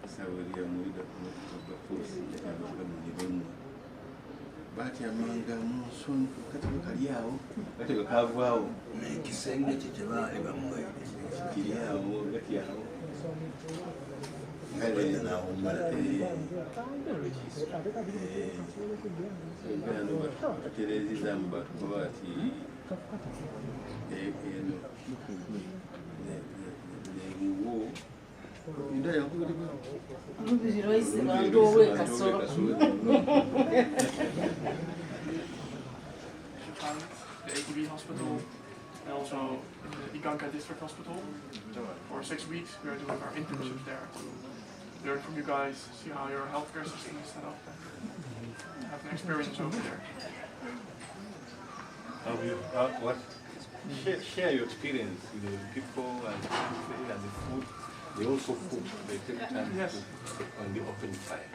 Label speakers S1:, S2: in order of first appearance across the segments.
S1: Saudi Arabia bafuusi bamulibonu batyamanga mu nsonga katebe kali awo katebe kavaawo
S2: n'ekisenge kye kye baali bamugayo
S1: kiri awo gati awo
S2: ng'alwenya n'awummala
S1: gano batereezizaamu batukuba bati eno nebuwo
S3: Lubiri lwayise bantu ow'ekasolo.
S4: The ATB hospital and also the Iganga district hospital. For 6 weeks we are doing our internships there to learn from you guys, see how your healthcare system is set up, and have an experience over there.
S1: Share your experience with the people and the food. They also cook. They take time to cook on the open fire.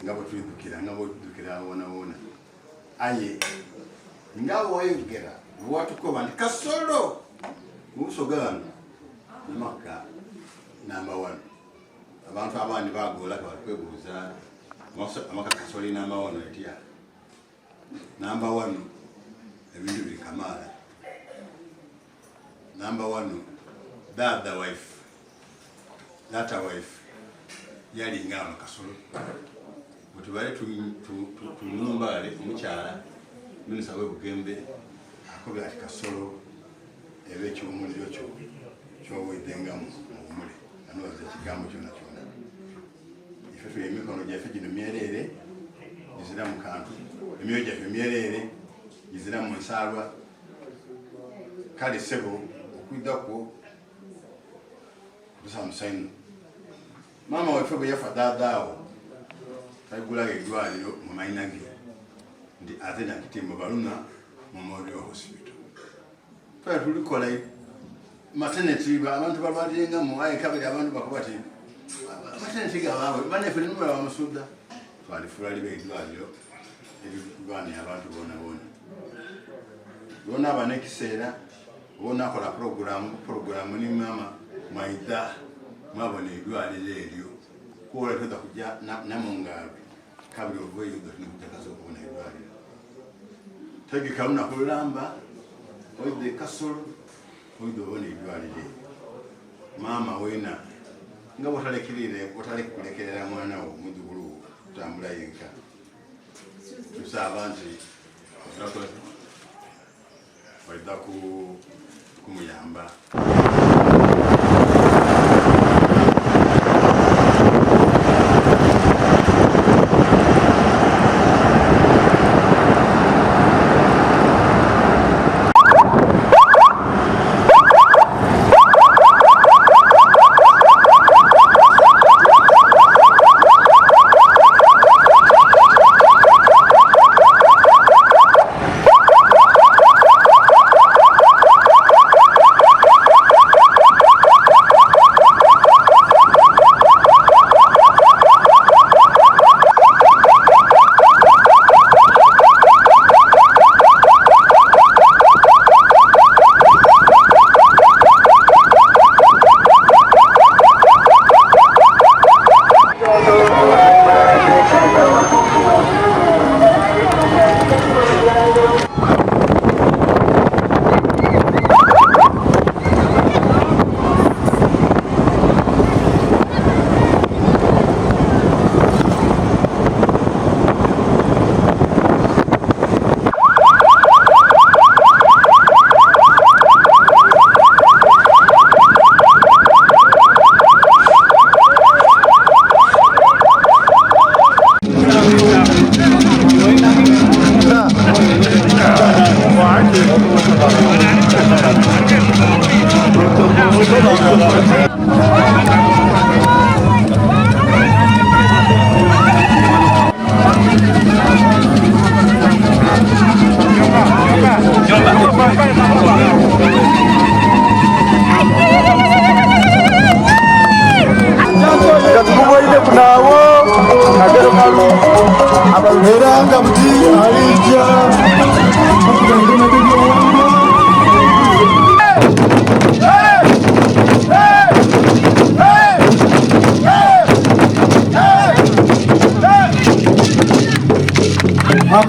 S2: ngabo tulidukira wona aye ngawo wayogera watukoba ndi kasolo Busoga maka number 1 abantu abandi bagola bakwebuuza amaka kasoli number 1 etia number 1 ebintu bikamala number 1 that wife yali ngalo kasolo but bale tunumbale kumukyala minisa we bugembe akobya ati kasolo ebe kyomuliro kyo wedenga mu mule anoza kigambo kyona ife emikono gyaffe gino myerere gizira mu kantu emyoyo gyaffe myerere gizira mu nsalwa kale sebo okuddako kusamusaino mama waffe bwe yafa daadaawo tagulaga eddwaliro mu mayina ge nti ate nakitimba baluna Memorial Hospital twa tulikola maternity abantu balwalirenga mu aye kabiri abantu bakuba ti maternity gabawe banefe numero bamusudda twalifulali beddwaliro ebigwani abantu bona abana ekiseera bona akola program ni mama maida mwabona eddwaliro eryo kuola toda kujja Namungalwe kabiri ovuyo gotnikujakaza okubona eddwaliro tegeka lunakulamba oide kasolo oide obona eddwaliro mama wena nga botalekulekerera mwana wo mudugulu kutambula yenka tusaba nti waida kumuyamba.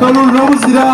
S5: Kalulu n'obuzira.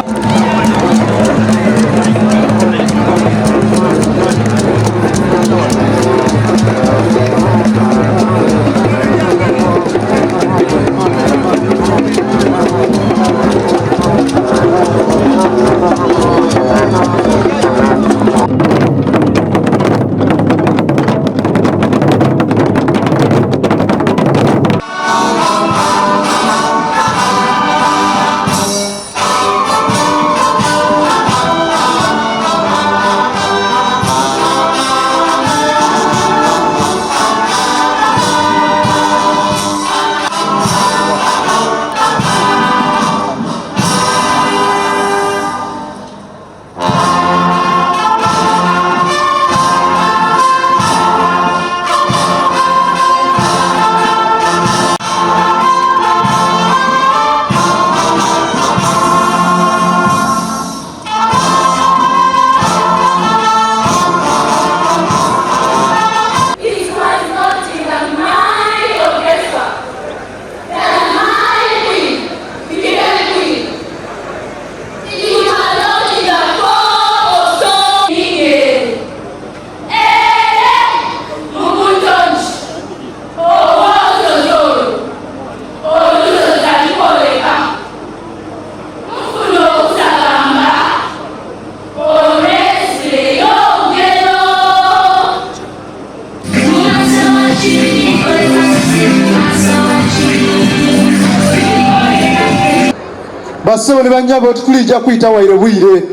S5: Bassebo ne bannyabo tukulijja kuyita waire bwire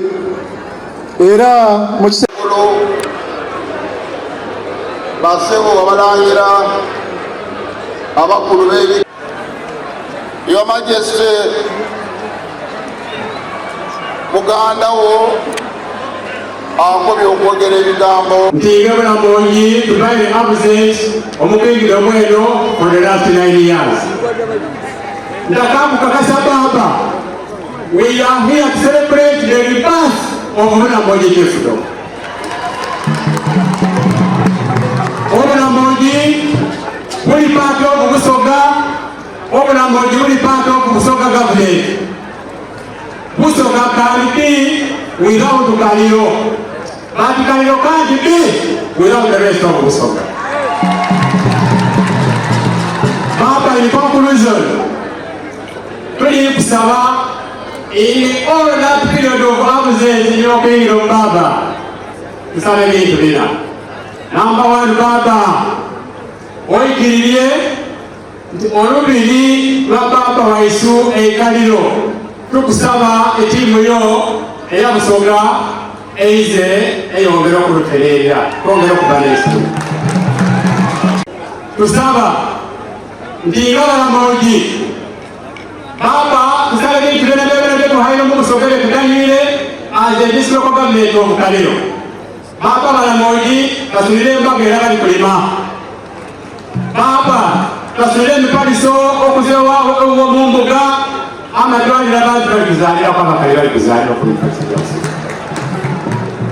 S5: era mu
S6: bassebo wabalangira abakulu b'ebi Your Majesty muganda wo akobye okwogera ebigambo
S7: nti Gabula Monyi tubaire absent omukingiro mweno for the last 9 years. Ndakamukakasa baba, we are here to celebrate the rebirth of Gabula Monyi chiefdom. Gabula Monyi will part of Busoga. Gabula Monyi will part of Busoga government. Busoga can be without Kaliro, but Kaliro can't be without the rest of Busoga. Baba, in conclusion, in all that period of absence in your kingdom, Baba, number one, Baba, oikiriye olubiri lwa Baba waisu Kaliro tukusaba etiimu yo eya Busoga eize eyongera okulutereera twongera okuba nestu tusaba nti Gabula Monyi Baba tusaba bintu byonna byonna tuhaire mu Busoga tukuganyire as a district government of Kaliro. Baba Gabula Monyi kasulire embaga era bali kulima. Baba kasulire emipaliso okuzewa mu mbuga amadwaliro abantu bali kuzaalira kwa Kaliro bali kuzaalira okulipaliso.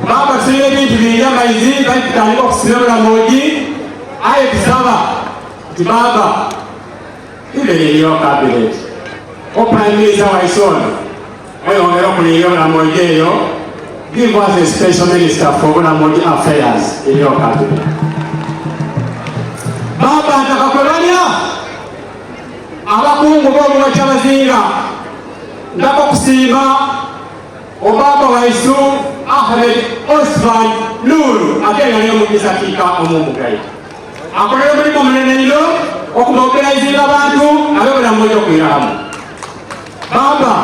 S7: Baba kasulire ebintu bingi amaizi bali kutandika okusira Gabula Monyi aye tusaba nti Baba ibere eyo cabinet Prime Minister Waison, give us a special minister for Gabula Monyi affairs in your cabinet. Baba ntakakwebanya abakungu b'ObwaKyabazinga ndako kusiima Obaba waisu Ahmed Osman Nuru agenda n'omukisa kika omumugayi akolera omulimu omunene nnyo okumobilizinga abantu abe Gabula Monyi okwirahamu. Baba,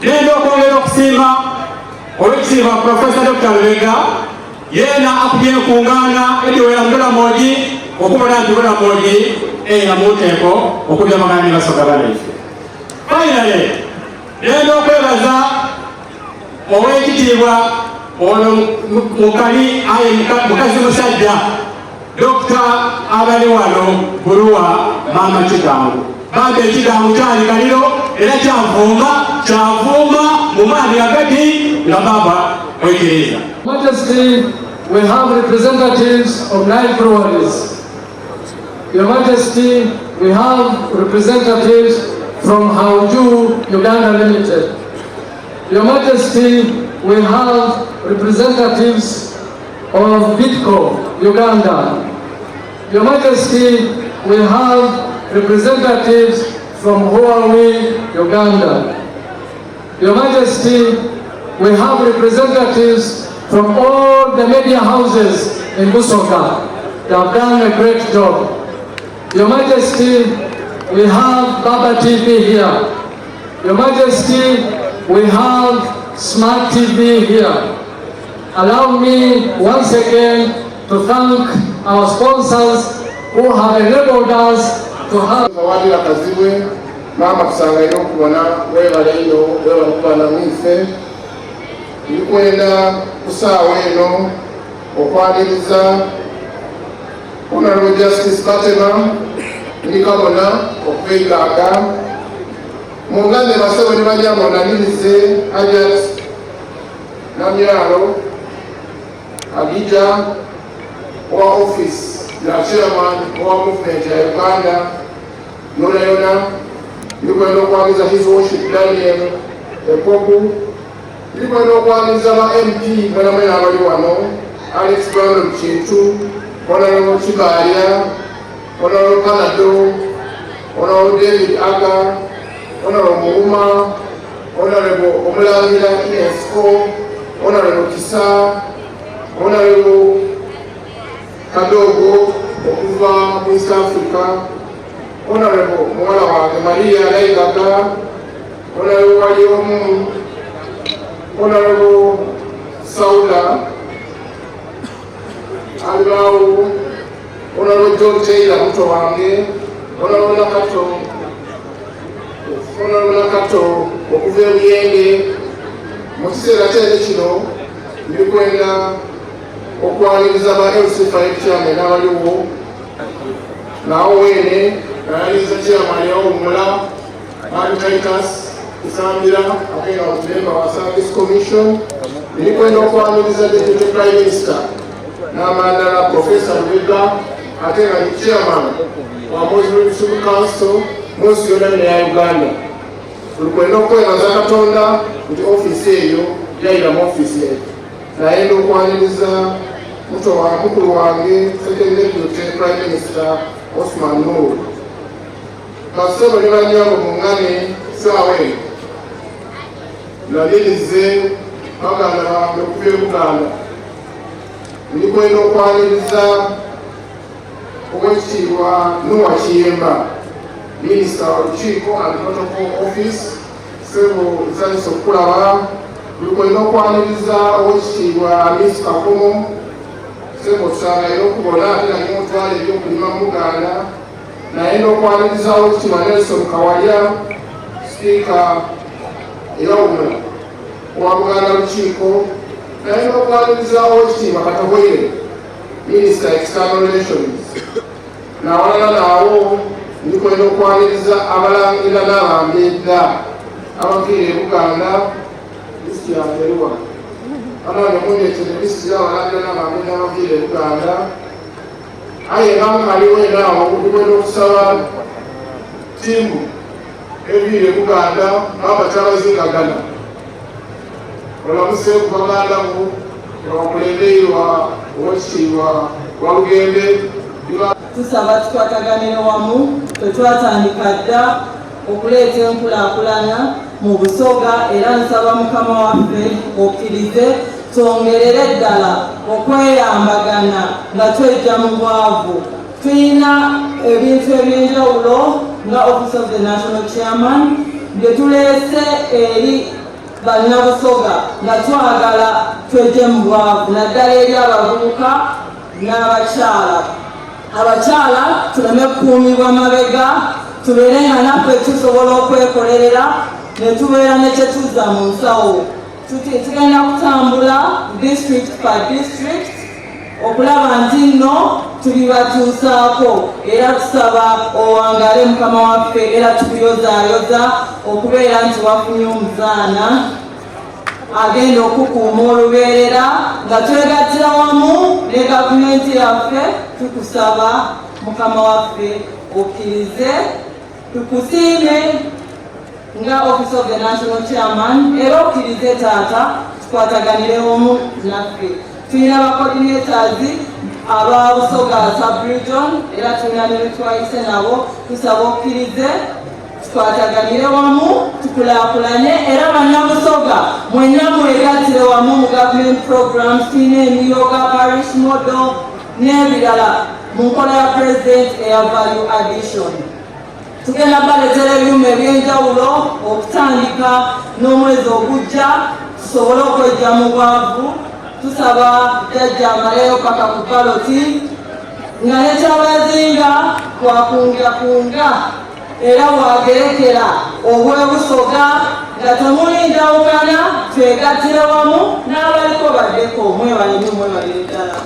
S7: nenda okwongera okusiima owekitiibwa Professor Dr. Lubega yeena akubye enkungaana eriwera mu Gabula Monyi okubona nti Gabula Monyi eya mu nteeko okubya amagana ne Basoga banaife. Finally, nenda okwebaza owekitiibwa ono mukali aye mukazi musajja Dr. abali wano Buluwa Mama Kigangu. Baba ekigangu kyali Kaliro era kyavuma mu maani agati nga Baba oikiriza.
S8: Majesty, we have representatives of 9 breweries. Your Majesty, we have representatives from Al-Hajj Uganda Limited. Your Majesty, we have representatives of Bitco, Uganda. Your Majesty, we have representatives from Huawei, Uganda. Your Majesty, we have representatives from all the media houses in Busoga. They have done a great job. Your Majesty, we have Baba TV here. Your Majesty, we have Smart TV here. Allow me once again to thank our sponsors who have enabled us to have
S6: zawadi la kazibwe mama kusangairo kubona wewa leyo wewa kubana mife ilikwenda kusawa eno okwaniriza Honorable Justice Katema ndikabona okwegaga mungane basabo ni banyamo nanirize Hajj namyaro Abija wa office na chairman wa movement ya Uganda Yona ndikwenda okwaniriza His Worship Daniel Ekoku ndikwenda okwaniriza ba MP mwenamwena abali wano Alex Brown Mchintu Honorable Chibaria Honorable Kanado Honorable David Aga Honorable Muuma Honorable Omulangira ESCO Honorable Kisa Honorable Kadogo okuva mu East Africa Honorable Muwala wake Maria Iganga Honorable Waliomu Honorable Sauda Alibao Honorable John Taylor mto wange Honorable Nakato okuva ebiyenge mu kiseera kyali kino ndikwenda okwaniriza ba LC5 chairman abaliwo nawo wene nayaliza chairman yawumula Titus Isambira akena member wa Service Commission ndikwenda okwaniriza Deputy Prime Minister Namandala Professor Rwega akena ni chairman wa Muslim Civil Council Mosi yona ya Uganda tulikwenda okwebaza Katonda nti office eyo yaira mu office yetu naenda okwaniriza mto wa mukulu wange Second Deputy Prime Minister Osman Nur kasebo ne banyabo mungane sawe nalirize baganda bange okuva Uganda ndikwenda okwaniriza Oweekitiibwa Noah Kiyemba Minister Olukiiko and Protocol Office sebo nsanyusa okukulaba ndikwenda okwaniriza Oweekitiibwa Miss Kakomo sebo tusangayo okubona ate naye mutwala ebyokulima mu Uganda naye n'okwaniriza Oweekitiibwa Nelson Kawalya Speaker eyawumula owa Buganda Lukiiko naye n'okwaniriza Oweekitiibwa Katabwire Minister External Relations n'awalala naawo ndikwenda okwaniriza abalangira n'abambedda abafiira e Buganda lisiti yangeruwa anone munyetere lisiti y'abalangira n'abambedda abafiira e Buganda aye ngamukaaliwo enaawo ndikwenda okusaba ttiimu eviira e Buganda n'abakyabazinga olamuse ku bagandamu omulembeirwa Oweekitiibwa Walugende
S3: tusaba tukwataganire wamu twetwatandika dda okuleeta enkulaakulana mu Busoga era nsaba Mukama waffe okkirize twongerere ddala okweyambagana nga twejja mu bwavu tulina ebintu ebyenjawulo nga Office of the National Chairman bye tuleese eri bannabusoga nga twagala twejje mu bwavu naddala eri abavubuka n'abakyala abakyala tuleme kukuumibwa mabega tubeere nga naffe tusobola okwekolerera ne tubeera ne kyetuzza mu nsawo tugenda kutambula district by district okulaba nti nno tulibatuusaako era tusaba owangale Mukama waffe era tukuyozaayoza okubeera nti wafunye omuzaana agenda okukuuma olubeerera nga twegattira wamu ne gavumenti yaffe tukusaba Mukama waffe okkirize tukusiime nga Office of the National Chairman era okkirize taata tukwataganire omu naffe. Tulina ba coordinators aba Busoga sub-region era tulina ne twayise nabo tusaba okkirize tukwataganire wamu tukulaakulanye era bannabusoga mwenna mwegattire wamu mu government programs tulina emiyoga parish model n'ebirala mu nkola ya president eya value addition. Tugenda baleetera ebyuma ebyenjawulo okutandika n'omwezi ogujja tusobole okwejja mu bwavu. Tusaba jajja amaleyo paka ku baloti nga ne Kyabazinga kwakungakunga era wagerekera obwebusoga nga temuli njawukana twegattire wamu n'abaliko baddeko mwebalemu mwebalire ddala.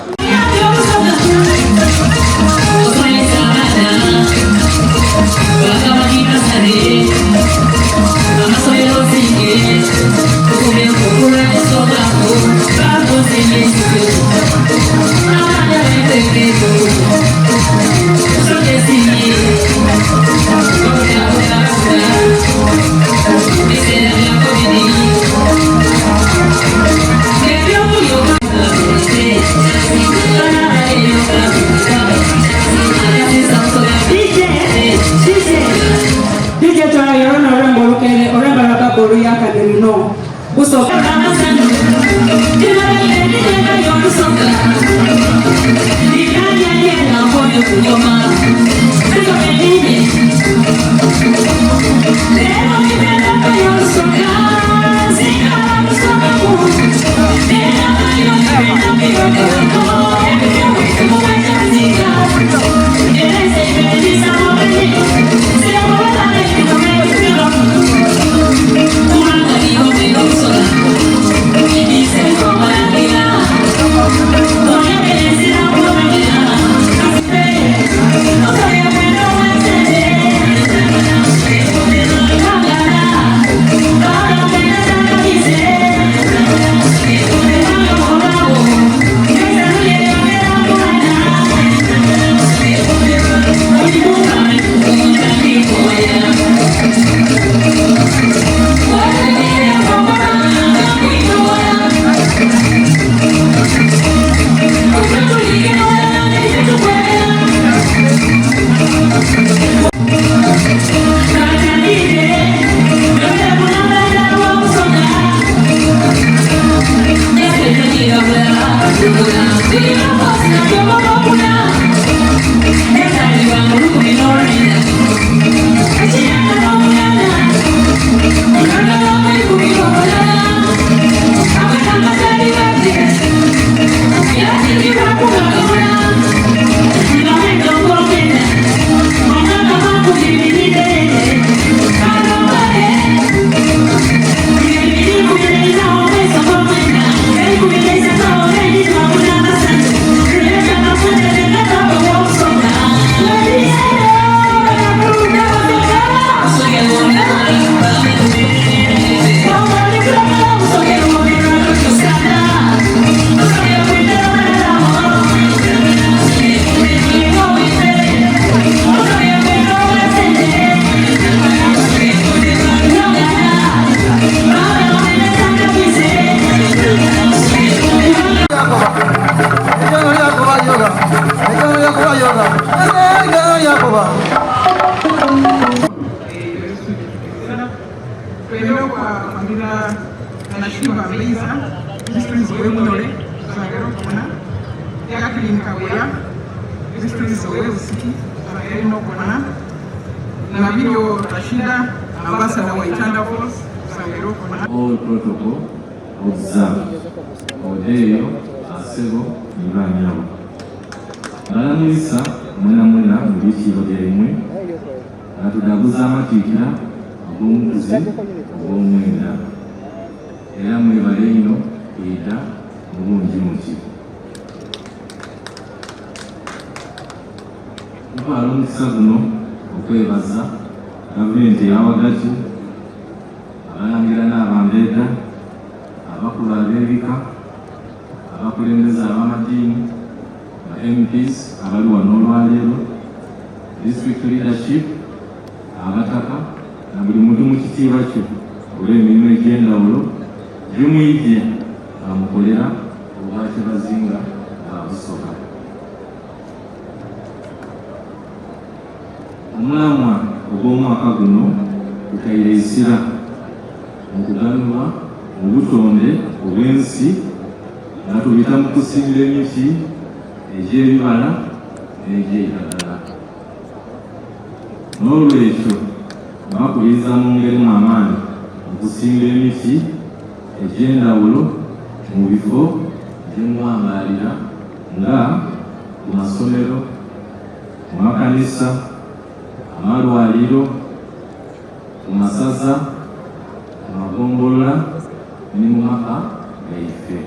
S9: All protocol observed. Odeyo asebo ibanyabo. Balamulisa mwena mu bikiro byammwe atudaguza amatikira ag'omukuzi ogw'omwenda era mwebale ino era obungi muki. Tubaala omukisa guno okwebaza gavumenti eyawagati, abalangira n'abambeega, abakulu ab'ebika, abakulembeze ab'amadiini, MPs abali wano olwaleero, district leadership, abataka na buli muntu mu kitiibwa kye olw'emirimu egy'enjawulo gimuyigye amukolera ObwaKyabazinga Bwa Busoga. Omulamwa ogw'omwaka guno gutayira essira mu kuganulwa mu butonde obw'ensi nga tubita mu kusimba emiti egy'ebibala n'egy'ebiragala. N'olwekyo bakubiriza mwongeremu amaanyi mu kusimba emiti egy'endawulo mu bifo gye muwangaalira nga ku masomero, mu makanisa, amalwaliro, ku masaza, ku magombolola ne mu maka gaife.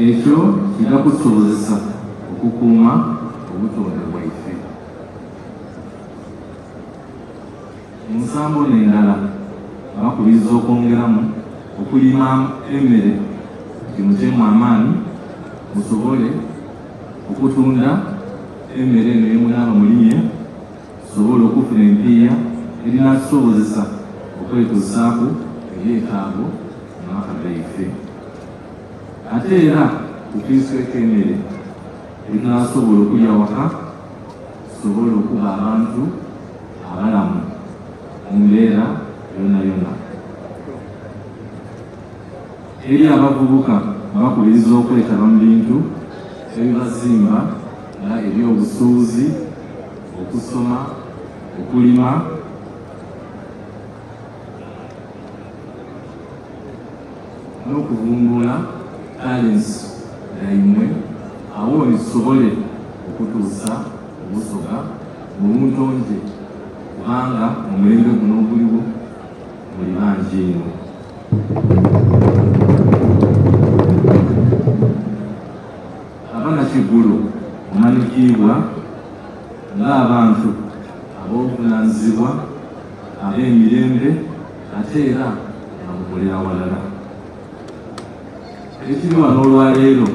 S9: Ekyo kijja kutusobozesa okukuuma obutonde bwaife. Ensambo n'endala bakubiriza okwongeramu okulima emmere gimutemu amaanyi musobole okutunda emmere eno yemunaaba mulimye tusobole okufuna empiiya erinatusobozesa okwetuusaaku ebyetaago mu maka gaife. Ate era tukiisweko emmere erinasobola okulya waka tusobole okuba abantu abalamu mu mbeera yonna yonna. Eri abavubuka bakubiriza okwetaba mu bintu ebibazimba nga ebyobusuubuzi, okusoma, okulima, n'okuvumbula talents yaimwe awo nisobole okutuusa obusoga mu buntonje kubanga omulembe guno oguliwo muli bangi eno. Kigulu omanyikiibwa ng'abantu ab'obuvunaanyizibwa ab'emirembe ate era abakolera walala. Ekiri wano olwaleero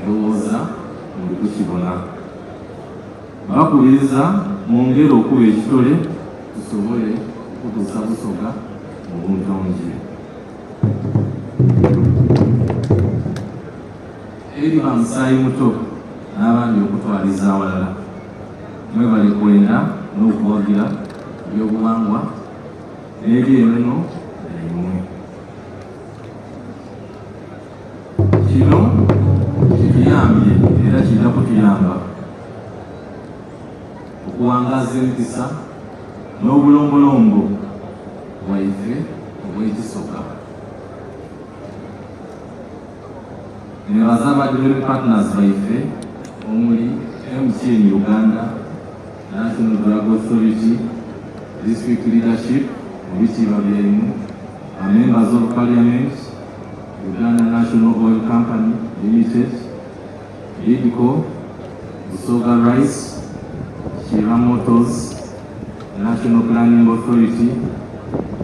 S9: ndowooza muli kukibona. Bakubiriza mwongere okuba ekitole tusobole okutuusa Busoga mu buntonje. Eri bamusaayi muto n'abandi okutwaliza awalala mwebale kwenda n'okuwagira ebyobuwangwa n'ebyenono yaimwe. Kino kituyambye era kijja kutuyamba okuwangaaza empisa n'obulombolombo bwaife obw'ekisoga. Nebaza abadde partners baife omuli MTN Uganda, National Drug Authority, District Leadership mu bitiibwa byaimu, members of Parliament, Uganda National Oil Company Limited, Bidco, Busoga Rice, Shira Motors, National Planning Authority,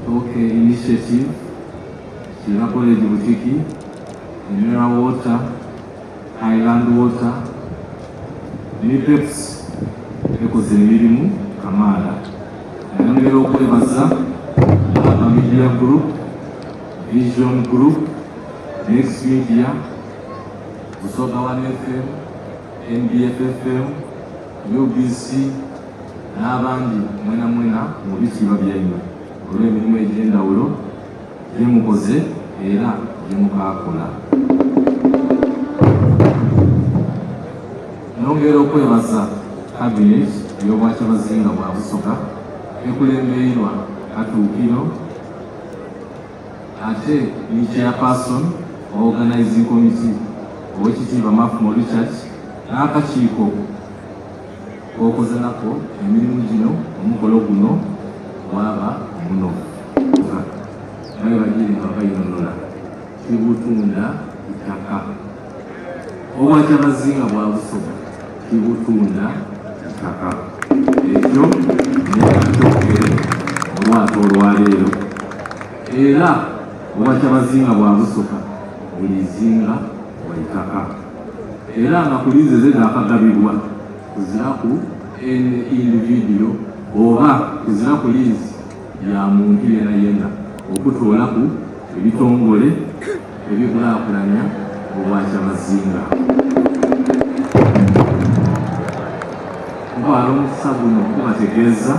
S9: OK Initiative, Shira College Butiki, Mineral Water, Highland Water, Nipeps, ekoze emirimu kamaala. Ayongera okwebaza Aba Media Group, Vision Group, Next Media, Busoga 1FM, NBF FM, UBC, n'abandi mwena mwena mu bitiibwa byammwe olw'emirimu egy'endawulo gye mukoze era gye mukaakola. Nongera okwebaza Cabinet y'ObwaKyabazinga Bwa Busoga ekulemberwa Katuukiro ate ni Chairperson Organizing Committee ow'ekitiibwa Mafumo Richard n'akakiiko okoze nako emirimu gino omukolo guno gwaba muno. Naye bagiri nga bayonoola kibutunda ettaka. ObwaKyabazinga Bwa Busoga kibutunda ettaka. Ekyo nekatookere olwatu olwaleero. Era ObwaKyabazinga Bwa Busoga buli zinga wa ettaka. Era nga ku liize ze zaakagabibwa kuziraku individual oba kuziraku lease ya muntu yenna okutoolaku ebitongole ebikulaakulanya ObwaKyabazinga. Nkwala omukisa guno okubategeeza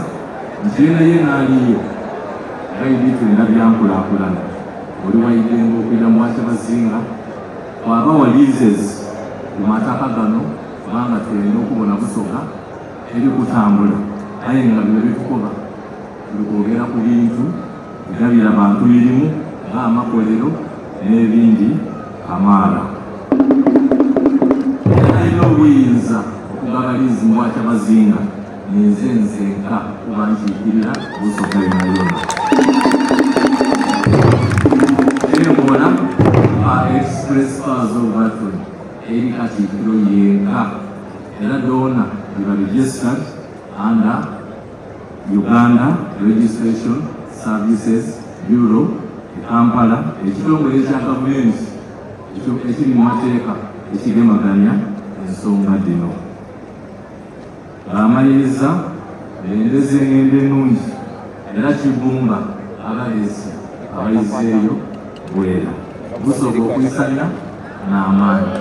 S9: nti yenna aliyo era ebintu byonna byankulaakulana oli wayiddenga okuyita mu ObwaKyabazinga kwaba wa leases ku mataka gano kubanga tulina okubona Busoga eri kutambula aye nga bino bitukoba tuli kwogera ku bintu birabira bantu mirimu ng'amakolero n'ebindi kamaala. Era alina obuyinza okugaba liizi mu ObwaKyabazinga ninze nzenka kuba nkiikirira Busoga yonna. Ebola express cars overton eri Katikkiro yenka era doona biba registered under Uganda Registration Services Bureau Kampala, ekitongole ekya gavumenti ekiri mu mateeka ekigemaganya ensonga dino. Amaliriza endeze engendo ennungi era kibumba abaleesi abayizeeyo bwera Busoga okuyisanya n'amaanyi.